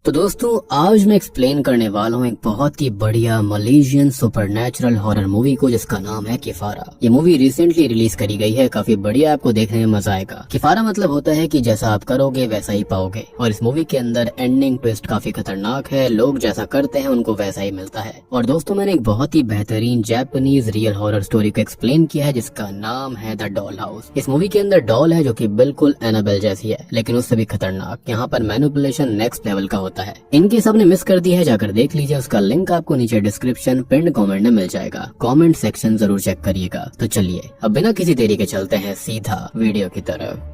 तो दोस्तों आज मैं एक्सप्लेन करने वाला हूँ एक बहुत ही बढ़िया मलेशियन सुपरनैचुरल हॉरर मूवी को जिसका नाम है किफारा। ये मूवी रिसेंटली रिलीज करी गई है, काफी बढ़िया, आपको देखने में मजा आएगा। किफारा मतलब होता है कि जैसा आप करोगे वैसा ही पाओगे, और इस मूवी के अंदर एंडिंग ट्विस्ट काफी खतरनाक है। लोग जैसा करते हैं उनको वैसा ही मिलता है। और दोस्तों मैंने एक बहुत ही बेहतरीन जापानीज रियल हॉरर स्टोरी को एक्सप्लेन किया है जिसका नाम है द डॉल हाउस। इस मूवी के अंदर डॉल है जो की बिल्कुल एनाबेल जैसी है, लेकिन उससे भी खतरनाक। यहाँ पर मैनिपुलेशन नेक्स्ट लेवल का होता है। इनकी सबने मिस कर दी है, जाकर देख लीजिए। उसका लिंक आपको नीचे डिस्क्रिप्शन पिन कमेंट में मिल जाएगा। कमेंट सेक्शन जरूर चेक करिएगा। तो चलिए अब बिना किसी देरी के चलते हैं सीधा वीडियो की तरफ।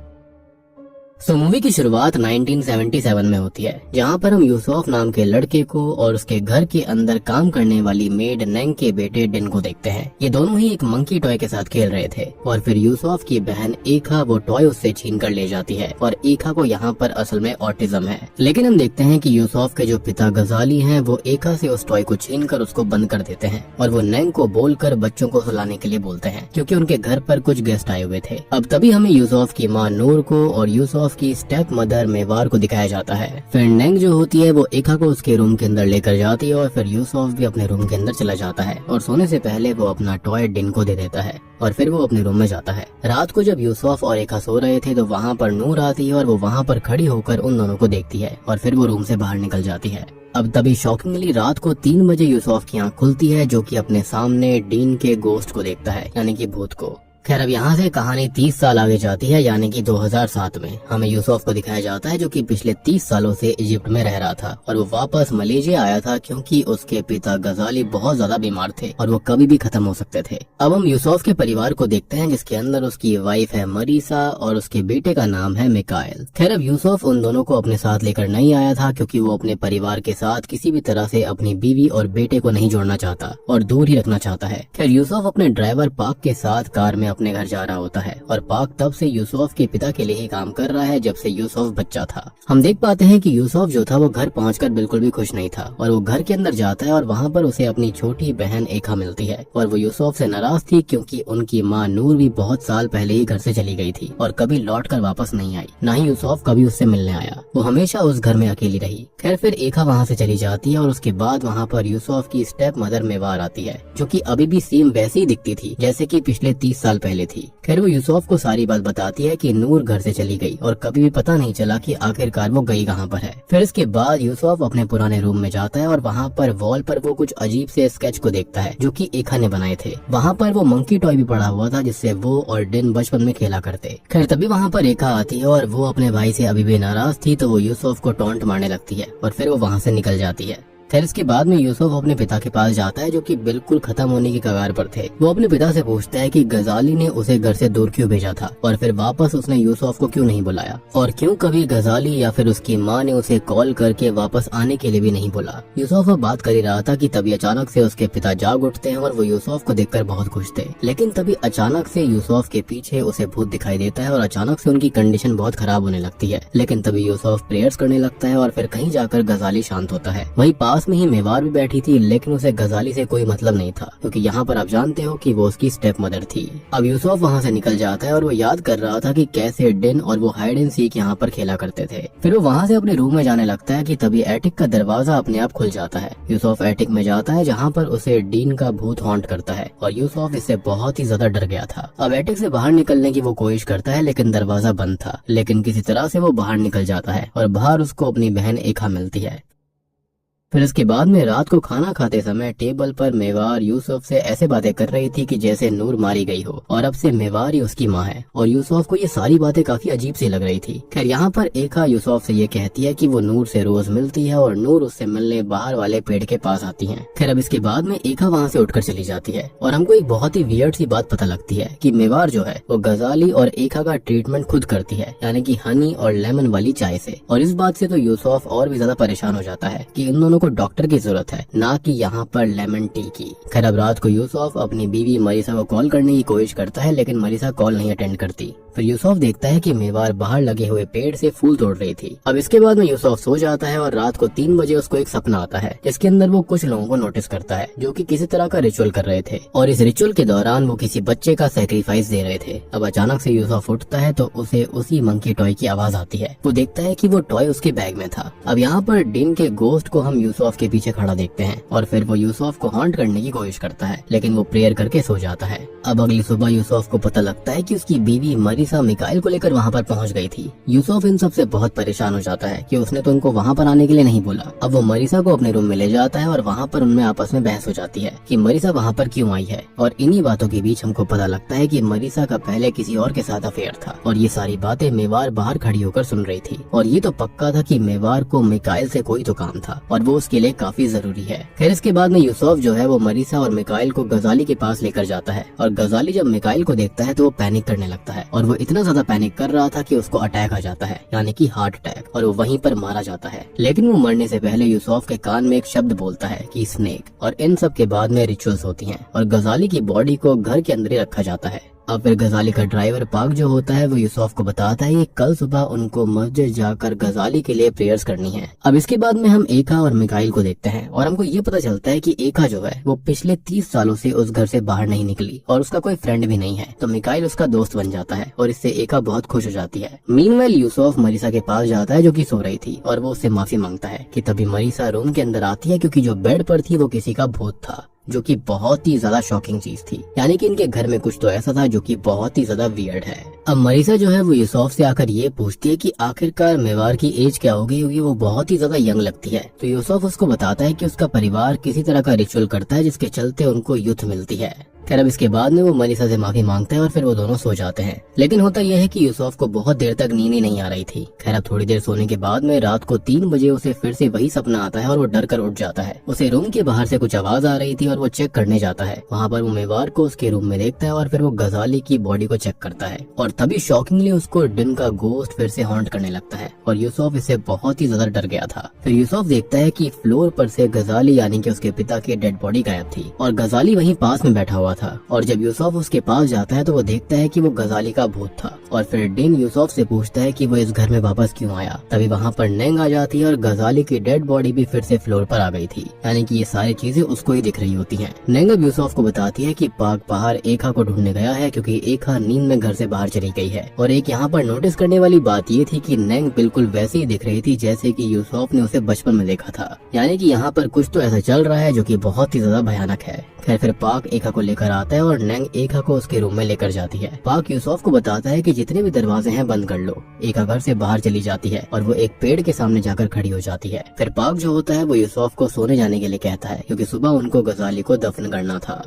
मूवी की शुरुआत 1977 में होती है, जहाँ पर हम यूसुफ नाम के लड़के को और उसके घर के अंदर काम करने वाली मेड नेंग के बेटे डिन को देखते हैं। ये दोनों ही एक मंकी टॉय के साथ खेल रहे थे और फिर यूसुफ की बहन एखा वो टॉय उससे छीन कर ले जाती है। और एखा को यहाँ पर असल में ऑटिज्म है, लेकिन हम देखते हैं कि यूसुफ के जो पिता गजाली हैं वो एखा से उस टॉय को छीन कर उसको बंद कर देते हैं और वो नेंग को बोलकर बच्चों को सुलाने के लिए बोलते हैं, क्योंकि उनके घर पर कुछ गेस्ट आए हुए थे। अब तभी हमें यूसुफ की माँ नूर को और यूसुफ की स्टेप मदर मेवार को दिखाया जाता है। फिर नेंग जो होती है वो एखा को उसके रूम के अंदर लेकर जाती है और फिर यूसुफ भी अपने रूम के अंदर चला जाता है और सोने से पहले वो अपना टॉय डिन को दे देता है और फिर वो अपने रूम में जाता है। रात को जब यूसुफ और एखा सो रहे थे तो वहाँ पर नूर आती है और वो वहाँ पर खड़ी होकर उन दोनों को देखती है और फिर वो रूम से बाहर निकल जाती है। अब तभी शॉकिंगली रात को 3 बजे यूसुफ की आंख खुलती है, जो कि अपने सामने डीन के गोस्ट को देखता है, यानी कि भूत को। खैर अब यहाँ से कहानी 30 साल आगे जाती है, यानी कि 2007 में हमें यूसुफ को दिखाया जाता है जो कि पिछले 30 सालों से इजिप्ट में रह रहा था और वो वापस मलेशिया आया था क्योंकि उसके पिता गजाली बहुत ज्यादा बीमार थे और वो कभी भी खत्म हो सकते थे। अब हम यूसुफ के परिवार को देखते हैं जिसके अंदर उसकी वाइफ है मरीसा और उसके बेटे का नाम है मिकाइल। खैर अब यूसुफ उन दोनों को अपने साथ लेकर नहीं आया था क्योंकि वो अपने परिवार के साथ किसी भी तरह से अपनी बीवी और बेटे को नहीं जोड़ना चाहता और दूर ही रखना चाहता है। खैर यूसुफ अपने ड्राइवर पाक के साथ कार में अपने घर जा रहा होता है और पाक तब से यूसुफ के पिता के लिए ही काम कर रहा है जब से यूसुफ बच्चा था। हम देख पाते हैं कि यूसुफ जो था वो घर पहुंचकर बिल्कुल भी खुश नहीं था और वो घर के अंदर जाता है और वहाँ पर उसे अपनी छोटी बहन एखा मिलती है और वो यूसुफ से नाराज थी क्योंकि उनकी माँ नूर भी बहुत साल पहले ही घर से चली गई थी और कभी लौट कर वापस नहीं आई, ना ही यूसुफ कभी उससे मिलने आया। वो हमेशा उस घर में अकेली रही। खैर फिर एखा वहाँ से चली जाती है और उसके बाद वहाँ पर यूसुफ की स्टेप मदर मेवार आती है जो कि अभी भी सेम वैसी ही दिखती थी जैसे कि पिछले 30 साल पहले थी। खैर वो यूसुफ को सारी बात बताती है कि नूर घर से चली गई और कभी भी पता नहीं चला कि आखिरकार वो गई कहाँ पर है। फिर इसके बाद यूसुफ अपने पुराने रूम में जाता है और वहाँ पर वॉल पर वो कुछ अजीब से स्केच को देखता है जो कि एखा ने बनाए थे। वहाँ पर वो मंकी टॉय भी पड़ा हुआ था जिससे वो और डिन बचपन में खेला करते। खैर तभी वहाँ पर एखा आती है और वो अपने भाई से अभी भी नाराज थी तो वो यूसुफ को टॉन्ट मारने लगती है और फिर वो वहाँ से निकल जाती है। खैर इसके बाद में यूसुफ अपने पिता के पास जाता है जो कि बिल्कुल खत्म होने की कगार पर थे। वो अपने पिता से पूछता है कि गजाली ने उसे घर से दूर क्यों भेजा था और फिर वापस उसने यूसुफ को क्यों नहीं बुलाया और क्यों कभी गजाली या फिर उसकी माँ ने उसे कॉल करके वापस आने के लिए भी नहीं बोला। यूसुफ अब बात कर ही रहा था कि तभी अचानक से उसके पिता जाग उठते हैं और वो यूसुफ को देखकर बहुत खुश थे, लेकिन तभी अचानक से यूसुफ के पीछे उसे भूत दिखाई देता है और अचानक से उनकी कंडीशन बहुत खराब होने लगती है। लेकिन तभी यूसुफ प्रेयर्स करने लगता है और फिर कहीं जाकर गजाली शांत होता है। वहीं पास में ही मेवार भी बैठी थी, लेकिन उसे गजाली से कोई मतलब नहीं था क्योंकि यहाँ पर आप जानते हो कि वो उसकी स्टेप मदर थी। अब यूसुफ वहाँ से निकल जाता है और वो याद कर रहा था कि कैसे डिन और वो हाइड एंड सीक यहाँ पर खेला करते थे। फिर वो वहाँ से अपने रूम में जाने लगता है कि तभी एटिक का दरवाजा अपने आप खुल जाता है। यूसुफ एटिक में जाता है जहाँ पर उसे डीन का भूत हॉन्ट करता है और यूसुफ इससे बहुत ही ज्यादा डर गया था। अब एटिक से बाहर निकलने की वो कोशिश करता है लेकिन दरवाजा बंद था, लेकिन किसी तरह से वो बाहर निकल जाता है और बाहर उसको अपनी बहन एखा मिलती है। फिर इसके बाद में रात को खाना खाते समय टेबल पर मेवार यूसुफ से ऐसे बातें कर रही थी कि जैसे नूर मारी गई हो और अब से मेवार ही उसकी माँ है और यूसुफ को ये सारी बातें काफी अजीब सी लग रही थी। खैर यहाँ पर एखा यूसुफ से ये कहती है कि वो नूर से रोज मिलती है और नूर उससे मिलने बाहर वाले पेड़ के पास आती है। खैर अब इसके बाद में एखा वहाँ से उठकर चली जाती है और हमको एक बहुत ही वियर्ड सी बात पता लगती है कि मेवार जो है वो गजाली और एखा का ट्रीटमेंट खुद करती है, यानी कि हनी और लेमन वाली चाय से। और इस बात से तो यूसुफ और भी ज्यादा परेशान हो जाता है कि इन दोनों को डॉक्टर की जरूरत है, ना कि यहाँ पर लेमन टी की। खैर अब रात को यूसुफ अपनी बीवी मरीसा को कॉल करने की कोशिश करता है, लेकिन मरीसा कॉल नहीं अटेंड करती। फिर यूसुफ देखता है कि मेवार बाहर लगे हुए पेड़ से फूल तोड़ रही थी। अब इसके बाद में यूसुफ सो जाता है और रात को 3 बजे उसको एक सपना आता है, जिसके अंदर वो कुछ लोगों को नोटिस करता है जो कि किसी तरह का रिचुअल कर रहे थे, और इस रिचुअल के दौरान वो किसी बच्चे का सैक्रिफाइस दे रहे थे। अब अचानक से यूसुफ उठता है तो उसे उसी मंकी टॉय की आवाज आती है। वो देखता है कि वो टॉय उसके बैग में था। अब यहाँ पर डिन के गोस्ट को हम यूसुफ के पीछे खड़ा देखते हैं, और फिर वो यूसुफ को हॉन्ट करने की कोशिश करता है, लेकिन वो प्रेयर करके सो जाता है। अब अगली सुबह यूसुफ को पता लगता है कि उसकी बीवी मरीसा मिकाइल को लेकर वहाँ पर पहुँच गई थी। यूसुफ इन सब से बहुत परेशान हो जाता है कि उसने तो उनको वहाँ पर आने के लिए नहीं बोला। अब वो मरीसा को अपने रूम में ले जाता है और वहाँ पर उनमें आपस में बहस हो जाती है कि मरीसा वहाँ पर क्यों आई है, और इन्हीं बातों के बीच हमको पता लगता है कि मरीसा का पहले किसी और के साथ अफेयर था, और ये सारी बातें मेवार बाहर खड़ी होकर सुन रही थी। और ये तो पक्का था कि मेवार को मिकाइल से कोई तो काम था, और वो उसके लिए काफी जरूरी है। खैर इसके बाद में यूसुफ जो है वो मरीसा और मिकाइल को गजाली के पास लेकर जाता है, और गजाली जब मिकाइल को देखता है तो वो पैनिक करने लगता है, और वो इतना ज्यादा पैनिक कर रहा था कि उसको अटैक आ जाता है, यानी कि हार्ट अटैक, और वो वहीं पर मारा जाता है। लेकिन वो मरने से पहले यूसुफ के कान में एक शब्द बोलता है कि स्नेक, और इन सब के बाद में रिचुअल्स होती हैं, और गजाली की बॉडी को घर के अंदर ही रखा जाता है। अब फिर गजाली का ड्राइवर पाक जो होता है वो यूसुफ को बताता है कि कल सुबह उनको मस्जिद जाकर गजाली के लिए प्रेयर्स करनी है। अब इसके बाद में हम एका और मिकाइल को देखते हैं, और हमको ये पता चलता है कि एका जो है वो पिछले 30 सालों से उस घर से बाहर नहीं निकली, और उसका कोई फ्रेंड भी नहीं है। तो मिकाइल उसका दोस्त बन जाता है, और इससे एका बहुत खुश हो जाती है। मीनवाइल यूसुफ मरीसा के पास जाता है जो कि सो रही थी, और वो उससे माफी मांगता है कि तभी मरीसा रूम के अंदर आती है, क्योंकि जो बेड पर थी वो किसी का भूत था, जो कि बहुत ही ज्यादा शॉकिंग चीज थी। यानी कि इनके घर में कुछ तो ऐसा था जो कि बहुत ही ज्यादा वियर्ड है। अब मरीसा जो है वो यूसुफ से आकर ये पूछती है कि आखिरकार मेवार की एज क्या होगी, क्योंकि वो बहुत ही ज्यादा यंग लगती है। तो यूसुफ उसको बताता है कि उसका परिवार किसी तरह का रिचुअल करता है जिसके चलते उनको यूथ मिलती है। खैर अब इसके बाद में वो मरीसा से माफी मांगता है, और फिर वो दोनों सो जाते हैं। लेकिन होता यह है कि यूसुफ को बहुत देर तक नींद ही नहीं आ रही थी। खैर अब थोड़ी देर सोने के बाद में रात को 3 बजे उसे फिर से वही सपना आता है, और वो डर कर उठ जाता है। उसे रूम के बाहर से कुछ आवाज आ रही थी, और वो चेक करने जाता है। वहाँ पर वो मेवार को उसके रूम में देखता है, और फिर वो गजाली की बॉडी को चेक करता है, और तभी शॉकिंगली उसको डिन का गोस्ट फिर से हॉन्ट करने लगता है, और यूसुफ इससे बहुत ही ज्यादा डर गया था। फिर यूसुफ देखता है कि फ्लोर पर से गजाली यानी कि उसके पिता की डेड बॉडी गायब थी, और गजाली वहीं पास में बैठा हुआ था। और जब यूसुफ उसके पास जाता है तो वो देखता है कि वो गजाली का भूत था, और फिर डिन यूसुफ से पूछता है कि वो इस घर में वापस क्यों आया। तभी वहाँ पर नेंग आ जाती है, और गजाली की डेड बॉडी भी फिर से फ्लोर पर आ गई थी, यानी कि ये सारी चीजें उसको ही दिख रही होती हैं। नेंग अब यूसुफ को बताती है कि पाक बाहर एका को ढूंढने गया है, क्योंकि एका नींद में घर से बाहर चली गई है। और एक यहाँ पर नोटिस करने वाली बात ये थी कि नेंग बिल्कुल वैसे ही दिख रही थी जैसे कि यूसुफ ने उसे बचपन में देखा था, यानी कि यहाँ पर कुछ तो ऐसा चल रहा है जो कि बहुत ही ज्यादा भयानक है। खैर फिर पाक एका को लेकर आता है, और नेंग एका को उसके रूम में लेकर जाती है। पाक यूसुफ को बताता है कि जितने भी दरवाजे हैं बंद कर लो। एका घर से बाहर चली जाती है, और वो एक पेड़ के सामने जाकर खड़ी हो जाती है। फिर पाक जो होता है वो यूसुफ को सोने जाने के लिए कहता है, क्योंकि सुबह उनको गजाली को दफन करना था।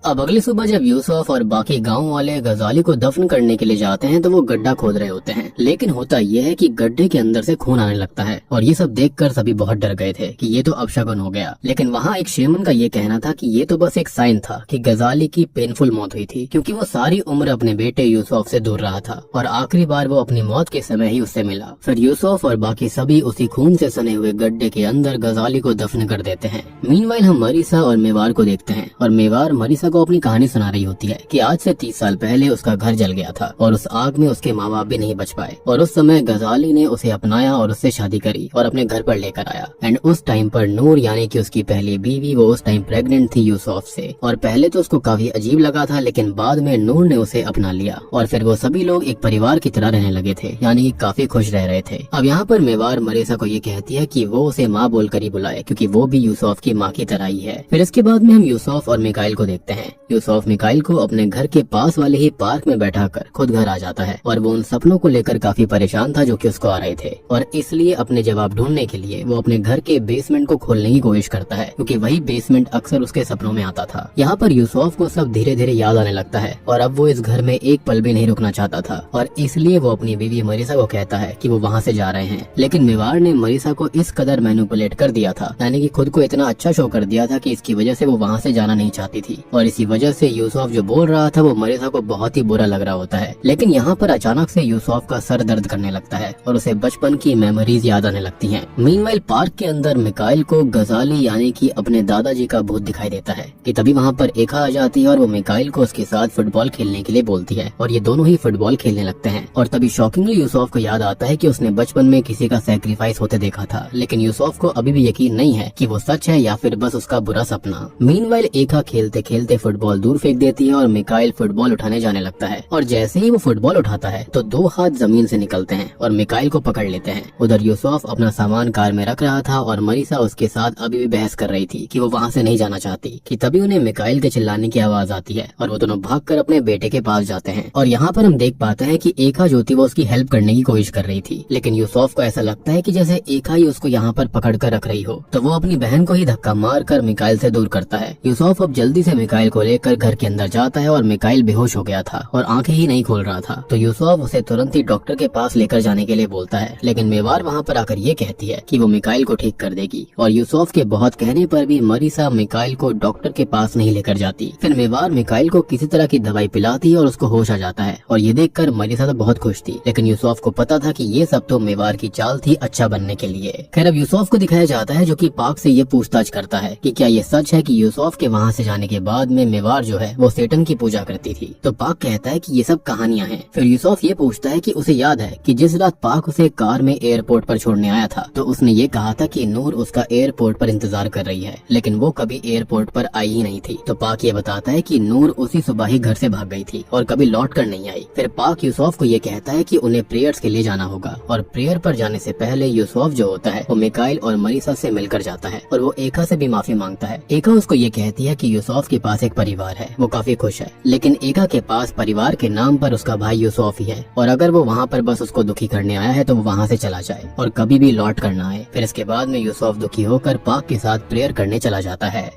अब अगली सुबह जब यूसुफ और बाकी गांव वाले गजाली को दफन करने के लिए जाते हैं तो वो गड्ढा खोद रहे होते हैं। लेकिन होता यह है कि गड्ढे के अंदर से खून आने लगता है, और ये सब देखकर सभी बहुत डर गए थे कि ये तो अपशगुन हो गया। लेकिन वहाँ एक शेमन का ये कहना था कि ये तो बस एक साइन था कि गजाली की पेनफुल मौत हुई थी, क्योंकि वो सारी उम्र अपने बेटे यूसुफ से दूर रहा था, और आखिरी बार वो अपनी मौत के समय ही उससे मिला। फिर यूसुफ और बाकी सभी उसी खून से सने हुए गड्ढे के अंदर गजाली को दफन कर देते हैं। मीनवाइल हम मरीसा और मेवार को देखते हैं, और मेवार मरीसा को अपनी कहानी सुना रही होती है कि आज से 30 साल पहले उसका घर जल गया था, और उस आग में उसके माँ बाप भी नहीं बच पाए, और उस समय गजाली ने उसे अपनाया और उससे शादी करी और अपने घर पर लेकर आया। एंड उस टाइम पर नूर यानी कि उसकी पहली बीवी, वो उस टाइम प्रेग्नेंट थी यूसुफ से, और पहले तो उसको काफी अजीब लगा था, लेकिन बाद में नूर ने उसे अपना लिया, और फिर वो सभी लोग एक परिवार की तरह रहने लगे थे, यानी कि काफी खुश रह रहे थे। अब यहाँ पर मेवार मरीसा को ये कहती है कि वो उसे माँ बोलकर ही बुलाए, क्योंकि वो भी यूसुफ की माँ की तरह ही है। फिर इसके बाद में हम यूसुफ और मिकाइल को देखते हैं। यूसुफ मिकाइल को अपने घर के पास वाले ही पार्क में बैठाकर खुद घर आ जाता है, और वो उन सपनों को लेकर काफी परेशान था जो कि उसको आ रहे थे, और इसलिए अपने जवाब ढूंढने के लिए वो अपने घर के बेसमेंट को खोलने की कोशिश करता है, क्योंकि वही बेसमेंट अक्सर उसके सपनों में आता था। यहाँ पर यूसुफ को सब धीरे धीरे याद आने लगता है, और अब वो इस घर में एक पल भी नहीं रुकना चाहता था, और इसलिए वो अपनी बीवी मरीसा को कहता है कि वो वहाँ से जा रहे हैं। लेकिन मेवार ने मरीसा को इस कदर मैनिपुलेट कर दिया था, यानी कि खुद को इतना अच्छा शो कर दिया था कि इसकी वजह से वो वहाँ से जाना नहीं चाहती थी, और इसी वजह से यूसुफ जो बोल रहा था वो मरीसा को बहुत ही बुरा लग रहा होता है। लेकिन यहाँ पर अचानक से यूसुफ का सर दर्द करने लगता है और उसे बचपन की मेमोरीज याद आने लगती हैं। मीनवाइल पार्क के अंदर मिकाइल को गजाली यानी कि अपने दादाजी का भूत दिखाई देता है कि तभी वहाँ पर एका आ जाती है और वो मिकाइल को उसके साथ फुटबॉल खेलने के लिए बोलती है और ये दोनों ही फुटबॉल खेलने लगते हैं। और तभी शॉकिंगली यूसुफ को याद आता है कि उसने बचपन में किसी का सैक्रिफाइस होते देखा था, लेकिन यूसुफ को अभी भी यकीन नहीं है कि वो सच है या फिर बस उसका बुरा सपना। मीनवाइल एका खेलते खेलते फुटबॉल दूर फेंक देती है और मिकाइल फुटबॉल उठाने जाने लगता है और जैसे ही वो फुटबॉल उठाता है तो 2 हाथ जमीन से निकलते हैं और मिकाइल को पकड़ लेते हैं। उधर यूसुफ अपना सामान कार में रख रहा था और मरीसा उसके साथ अभी भी बहस कर रही थी कि वो वहाँ से नहीं जाना चाहती कि तभी उन्हें मिकाइल के चिल्लाने की आवाज आती है और वो दोनों भागकर अपने बेटे के पास जाते हैं। और यहाँ पर हम देख पाते हैं कि एका जो थी वो उसकी हेल्प करने की कोशिश कर रही थी, लेकिन यूसुफ को ऐसा लगता है कि जैसे एका ही उसको यहाँ पर पकड़ कर रख रही हो, तो वो अपनी बहन को ही धक्का मार कर मिकाइल से दूर करता है। यूसुफ अब जल्दी से मिकाइल को लेकर घर के अंदर जाता है और मिकाइल बेहोश हो गया था और आंखें ही नहीं खोल रहा था, तो यूसुफ उसे तुरंत ही डॉक्टर के पास लेकर जाने के लिए बोलता है। लेकिन मेवार वहाँ पर आकर ये कहती है कि वो मिकाइल को ठीक कर देगी और यूसुफ के बहुत कहने पर भी मरीसा मिकाइल को डॉक्टर के पास नहीं लेकर जाती। फिर मेवार मिकाइल को किसी तरह की दवाई पिलाती है और उसको होश आ जाता है और ये देखकर मरीसा तो बहुत खुश थी, लेकिन यूसुफ को पता था कि ये सब तो मेवार की चाल थी अच्छा बनने के लिए। खैर अब यूसुफ को दिखाया जाता है जो कि पाक से ये पूछताछ करता है कि क्या ये सच है कि यूसुफ के वहाँ से जाने के बाद में मेवार जो है वो सेटन की पूजा करती थी। तो पाक कहता है कि ये सब कहानियां हैं। फिर यूसुफ ये पूछता है कि उसे याद है कि जिस रात पाक उसे कार में एयरपोर्ट पर छोड़ने आया था तो उसने ये कहा था कि नूर उसका एयरपोर्ट पर इंतजार कर रही है, लेकिन वो कभी एयरपोर्ट पर आई ही नहीं थी। तो पाक ये बताता है कि नूर उसी सुबह ही घर से भाग गई थी और कभी लौट कर नहीं आई। फिर पाक यूसुफ को ये कहता है कि उन्हें प्रेयर्स के लिए जाना होगा और प्रेयर पर जाने से पहले यूसुफ जो होता है वो मिकाइल और मरीसा से मिलकर जाता है और वो एका से भी माफी मांगता है। एका उसको ये कहती है कि यूसुफ के पास एक परिवार है, वो काफी खुश है, लेकिन एका के पास परिवार के नाम पर उसका भाई यूसुफ ही है और अगर वो वहाँ पर बस उसको दुखी करने आया है तो वो वहाँ से चला जाए और कभी भी लौट कर ना आए। फिर इसके बाद में यूसुफ दुखी होकर पाक के साथ प्रेयर करने चला जाता है।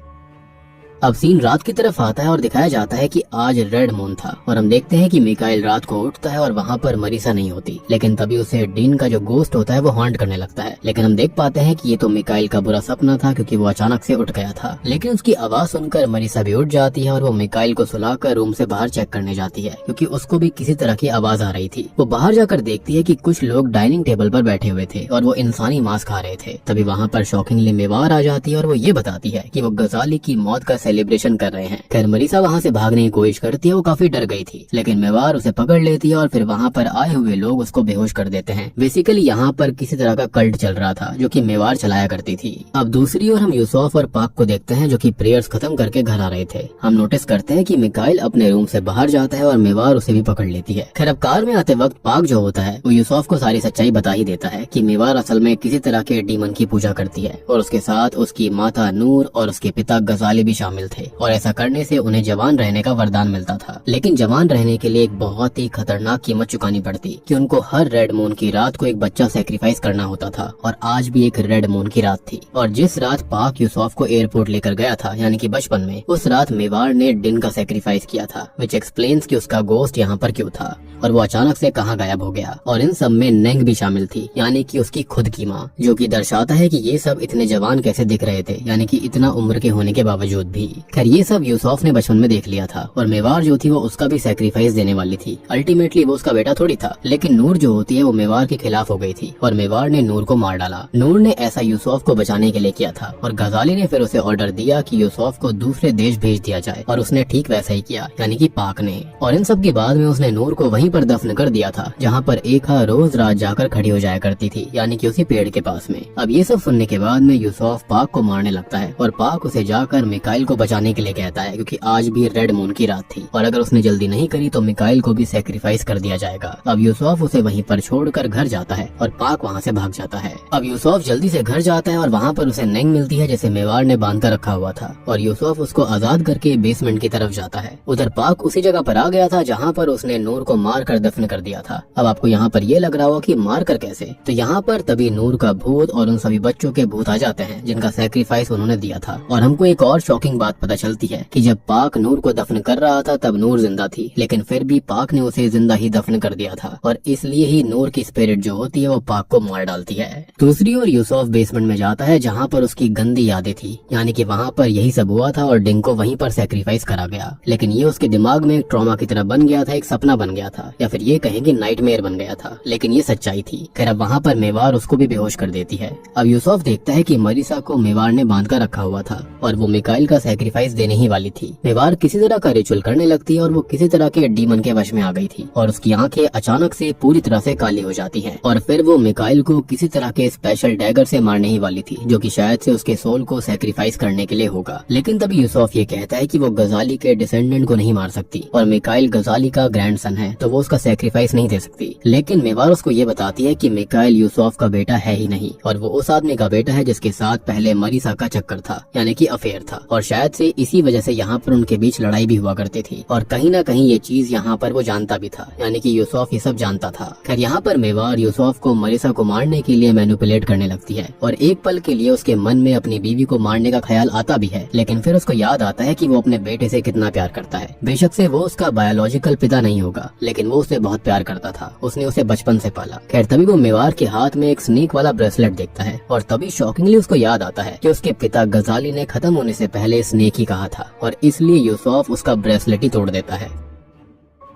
अब सीन रात की तरफ आता है और दिखाया जाता है कि आज रेड मून था और हम देखते हैं कि मिकाइल रात को उठता है और वहाँ पर मरीसा नहीं होती, लेकिन तभी उसे डीन का जो गोस्ट होता है वो हॉन्ट करने लगता है। लेकिन हम देख पाते हैं कि ये तो मिकाइल का बुरा सपना था क्योंकि वो अचानक से उठ गया था। लेकिन उसकी आवाज सुनकर मरीसा भी उठ जाती है और वो मिकाइल को सुलाकर रूम से बाहर चेक करने जाती है क्योंकि उसको भी किसी तरह की आवाज आ रही थी। वो बाहर जाकर देखती है कि कुछ लोग डाइनिंग टेबल पर बैठे हुए थे और वो इंसानी मांस खा रहे थे। तभी वहाँ पर शॉकिंगली मेवार आ जाती है और वो ये बताती है कि वो गजाली की मौत का सेलिब्रेशन कर रहे हैं। खैर मरीसा वहाँ से भागने की कोशिश करती है, वो काफी डर गई थी, लेकिन मेवार उसे पकड़ लेती है और फिर वहाँ पर आए हुए लोग उसको बेहोश कर देते हैं। बेसिकली यहाँ पर किसी तरह का कल्ट चल रहा था जो कि मेवार चलाया करती थी। अब दूसरी ओर हम यूसुफ और पाक को देखते हैं जो कि प्रेयर्स खत्म करके घर आ रहे थे। हम नोटिस करते हैं कि मिकाइल अपने रूम से बाहर जाता है और मेवार उसे भी पकड़ लेती है। खैर अब कार में आते वक्त पाक जो होता है वो यूसुफ को सारी सच्चाई बता ही देता है कि मेवार असल में किसी तरह के डीमन की पूजा करती है और उसके साथ उसकी माता नूर और उसके पिता गजाली भी शामिल थे और ऐसा करने से उन्हें जवान रहने का वरदान मिलता था। लेकिन जवान रहने के लिए एक बहुत ही खतरनाक कीमत चुकानी पड़ती कि उनको हर रेड मून की रात को एक बच्चा सैक्रिफाइस करना होता था और आज भी एक रेड मून की रात थी। और जिस रात पाक यूसुफ को एयरपोर्ट लेकर गया था यानी कि बचपन में, उस रात मेवार ने डिन का सैक्रिफाइस किया था, विच एक्सप्लेन्स कि उसका गोस्ट यहाँ पर क्यों था और वो अचानक से कहाँ गायब हो गया। और इन सब में नेंग भी शामिल थी यानी कि उसकी खुद की माँ, जो कि दर्शाता है कि ये सब इतने जवान कैसे दिख रहे थे यानी कि इतना उम्र के होने के बावजूद भी। खैर ये सब यूसुफ ने बचपन में देख लिया था और मेवार जो थी वो उसका भी सैक्रिफाइस देने वाली थी। अल्टीमेटली वो उसका बेटा थोड़ी था, लेकिन नूर जो होती है वो मेवार के खिलाफ हो गई थी और मेवार ने नूर को मार डाला। नूर ने ऐसा यूसुफ को बचाने के लिए किया था और गजाली ने फिर उसे ऑर्डर दिया कि यूसुफ को दूसरे देश भेज दिया जाए और उसने ठीक वैसा ही किया यानी कि पाक ने। और इन सब के बाद में उसने नूर को वहीं पर दफन कर दिया था जहाँ पर एका रोज रात जाकर खड़ी हो जाया करती थी यानी कि उसी पेड़ के पास में। अब ये सब सुनने के बाद में यूसुफ पाक को मारने लगता है और पाक उसे जाकर मिकाइल को बचाने के लिए कहता है क्योंकि आज भी रेड मून की रात थी और अगर उसने जल्दी नहीं करी तो मिकाइल को भी सैक्रिफाइस कर दिया जाएगा। अब यूसुफ उसे वहीं पर छोड़कर घर जाता है और पाक वहाँ से भाग जाता है। अब यूसुफ जल्दी से घर जाता है और वहाँ पर उसे नेंग मिलती है जिसे मेवार ने बांध कर रखा हुआ था और यूसुफ उसको आजाद करके बेसमेंट की तरफ जाता है। उधर पाक उसी जगह पर आ गया था जहाँ पर उसने नूर को मार कर दफन कर दिया था। अब आपको यहाँ पर ये लग रहा हो कि मार कर कैसे, तो यहाँ पर तभी नूर का भूत और उन सभी बच्चों के भूत आ जाते हैं जिनका सैक्रिफाइस उन्होंने दिया था। और हमको एक और शॉकिंग बात पता चलती है कि जब पाक नूर को दफन कर रहा था तब नूर जिंदा थी, लेकिन फिर भी पाक ने उसे जिंदा ही दफन कर दिया था और इसलिए ही नूर की स्पिरिट जो होती है वो पाक को मार डालती है। दूसरी ओर यूसुफ बेसमेंट में जाता है जहाँ पर उसकी गंदी यादें थी, यानी कि वहाँ पर यही सब हुआ था और डिंग को वहीं पर सेक्रीफाइस करा गया, लेकिन ये उसके दिमाग में एक ट्रॉमा की तरह बन गया था, एक सपना बन गया था, या फिर ये कहेंगे नाइटमेयर बन गया था, लेकिन ये सच्चाई थी। खैर अब वहाँ पर मेवार उसको भी बेहोश कर देती है। अब यूसुफ देखता है कि मरीसा को मेवार ने बांध कर रखा हुआ था और वो मिकाइल का सेक्रीफाइस देने ही वाली थी। मेवार किसी तरह का रिचुअल करने लगती है और वो किसी तरह के डीमन के वश में आ गई थी और उसकी आंखें अचानक से पूरी तरह से काली हो जाती हैं और फिर वो मिकाइल को किसी तरह के स्पेशल डैगर से मारने ही वाली थी, जो कि शायद से उसके सोल को सेक्रीफाइस करने के लिए होगा। लेकिन तभी यूसुफ ये कहता है कि वो गजाली के डिसेंडेंट को नहीं मार सकती और मिकाइल गजाली का ग्रैंडसन है, तो वो उसका सेक्रीफाइस नहीं दे सकती। लेकिन मेवार उसको ये बताती है कि मिकाइल यूसुफ का बेटा है ही नहीं और वो उस आदमी का बेटा है जिसके साथ पहले मरीसा का चक्कर था, यानी कि अफेयर था, और शायद से इसी वजह से यहाँ पर उनके बीच लड़ाई भी हुआ करती थी और कहीं ना कहीं ये चीज यहाँ पर वो जानता भी था, यानी कि यूसुफ ये सब जानता था। खैर यहाँ पर मेवार यूसुफ को मरीसा को मारने के लिए मैनिपुलेट करने लगती है और एक पल के लिए उसके मन में अपनी बीवी को मारने का ख्याल आता भी है, लेकिन फिर उसको याद आता है कि वो अपने बेटे से कितना प्यार करता है। बेशक से वो उसका बायोलॉजिकल पिता नहीं होगा, लेकिन वो उसे बहुत प्यार करता था, उसने उसे बचपन से पाला। खैर तभी वो मेवार के हाथ में एक स्नेक वाला ब्रेसलेट देखता है और तभी शॉकिंगली उसको याद आता है कि उसके पिता गजाली ने खत्म होने से पहले स्नेक ही कहा था और इसलिए यूसुफ उसका ब्रेसलेट ही तोड़ देता है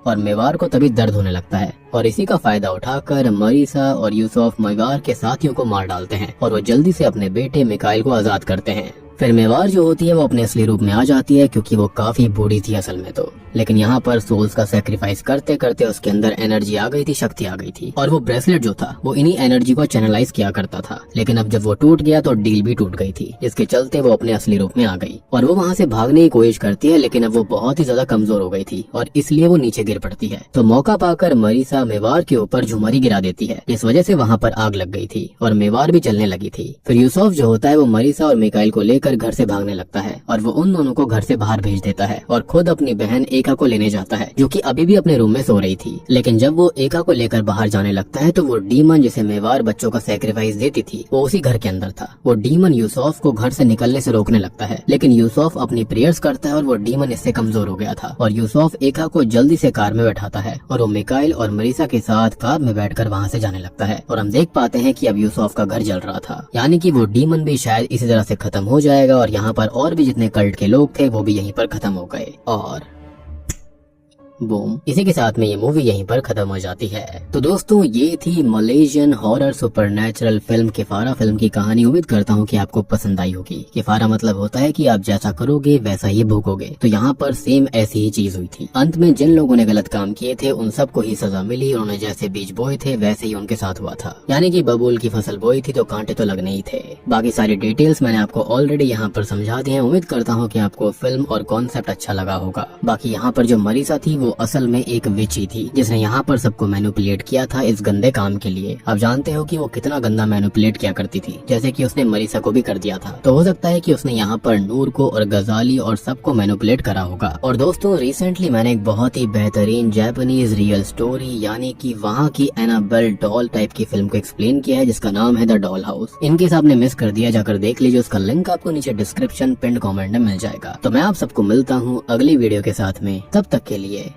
और मेवार को तभी दर्द होने लगता है और इसी का फायदा उठाकर मरीसा और यूसुफ मेवार के साथियों को मार डालते हैं और वो जल्दी से अपने बेटे मिकाइल को आजाद करते हैं। फिर मेवार जो होती है वो अपने असली रूप में आ जाती है क्योंकि वो काफी बूढ़ी थी असल में तो, लेकिन यहाँ पर सोल्स का सेक्रीफाइस करते करते उसके अंदर एनर्जी आ गई थी, शक्ति आ गई थी और वो ब्रेसलेट जो था वो इन्हीं एनर्जी को चैनलाइज किया करता था। लेकिन अब जब वो टूट गया तो डील भी टूट गई थी, जिसके चलते वो अपने असली रूप में आ गई और वो वहाँ से भागने की कोशिश करती है, लेकिन अब वो बहुत ही ज्यादा कमजोर हो गई थी और इसलिए वो नीचे गिर पड़ती है। तो मौका पाकर मरीसा मेवार के ऊपर झुमरी गिरा देती है, जिस वजह से वहाँ पर आग लग गई थी और मेवार भी जलने लगी थी। फिर यूसुफ जो होता है वो मरीसा और मिकाइल को लेकर घर से भागने लगता है और वो उन दोनों को घर से बाहर भेज देता है और खुद अपनी बहन एका को लेने जाता है, जो कि अभी भी अपने रूम में सो रही थी। लेकिन जब वो एका को लेकर बाहर जाने लगता है तो वो डीमन जिसे मेवार बच्चों का सेक्रीफाइस देती थी वो उसी घर के अंदर था। वो डीमन यूसुफ को घर से निकलने से रोकने लगता है, लेकिन यूसुफ अपनी प्रेयर्स करता है और वो डीमन इससे कमजोर हो गया था और यूसुफ एका को जल्दी से कार में बैठाता है और वो मिकाइल और मरीसा के साथ कार में बैठकर वहाँ से जाने लगता है और हम देख पाते हैं कि अब यूसुफ का घर जल रहा था, यानी कि वो डीमन भी शायद इसी तरह से खत्म हो जाएगा और यहाँ पर और भी जितने कल्ट के लोग थे वो भी यहीं पर खत्म हो गए और बूम, इसी के साथ में ये मूवी यहीं पर खत्म हो जाती है। तो दोस्तों ये थी मलेशियन हॉरर सुपरनैचुरल फिल्म किफारा फिल्म की कहानी। उम्मीद करता हूँ कि आपको पसंद आई होगी। किफारा मतलब होता है कि आप जैसा करोगे वैसा ही भोगोगे, तो यहाँ पर सेम ऐसी ही चीज हुई थी। अंत में जिन लोगों ने गलत काम किए थे उन सबको ही सजा मिली, उन्होंने जैसे बीज बोए थे वैसे ही उनके साथ हुआ था, यानी कि बबूल की फसल बोई थी तो कांटे तो लगने ही थे। बाकी सारी डिटेल्स मैंने आपको ऑलरेडी यहाँ पर समझा दी है। उम्मीद करता हूँ कि आपको फिल्म और कॉन्सेप्ट अच्छा लगा होगा। बाकी यहाँ पर जो मरीसा थी वो असल में एक विच ही थी जिसने यहाँ पर सबको मैनिपुलेट किया था इस गंदे काम के लिए। आप जानते हो कि वो कितना गंदा मैनिपुलेट किया करती थी, जैसे कि उसने मरीसा को भी कर दिया था। तो हो सकता है कि उसने यहाँ पर नूर को और गजाली और सबको मैनिपुलेट करा होगा। और दोस्तों रिसेंटली मैंने एक बहुत ही बेहतरीन जापानीज रियल स्टोरी यानी कि वहाँ की एनाबेल डॉल टाइप की फिल्म को एक्सप्लेन किया है जिसका नाम है द डॉल हाउस। इनकेस आपने मिस कर दिया जाकर देख लीजिए, उसका लिंक आपको नीचे डिस्क्रिप्शन पिन कमेंट में मिल जाएगा। तो मैं आप सबको मिलता हूँ अगली वीडियो के साथ में, तब तक के लिए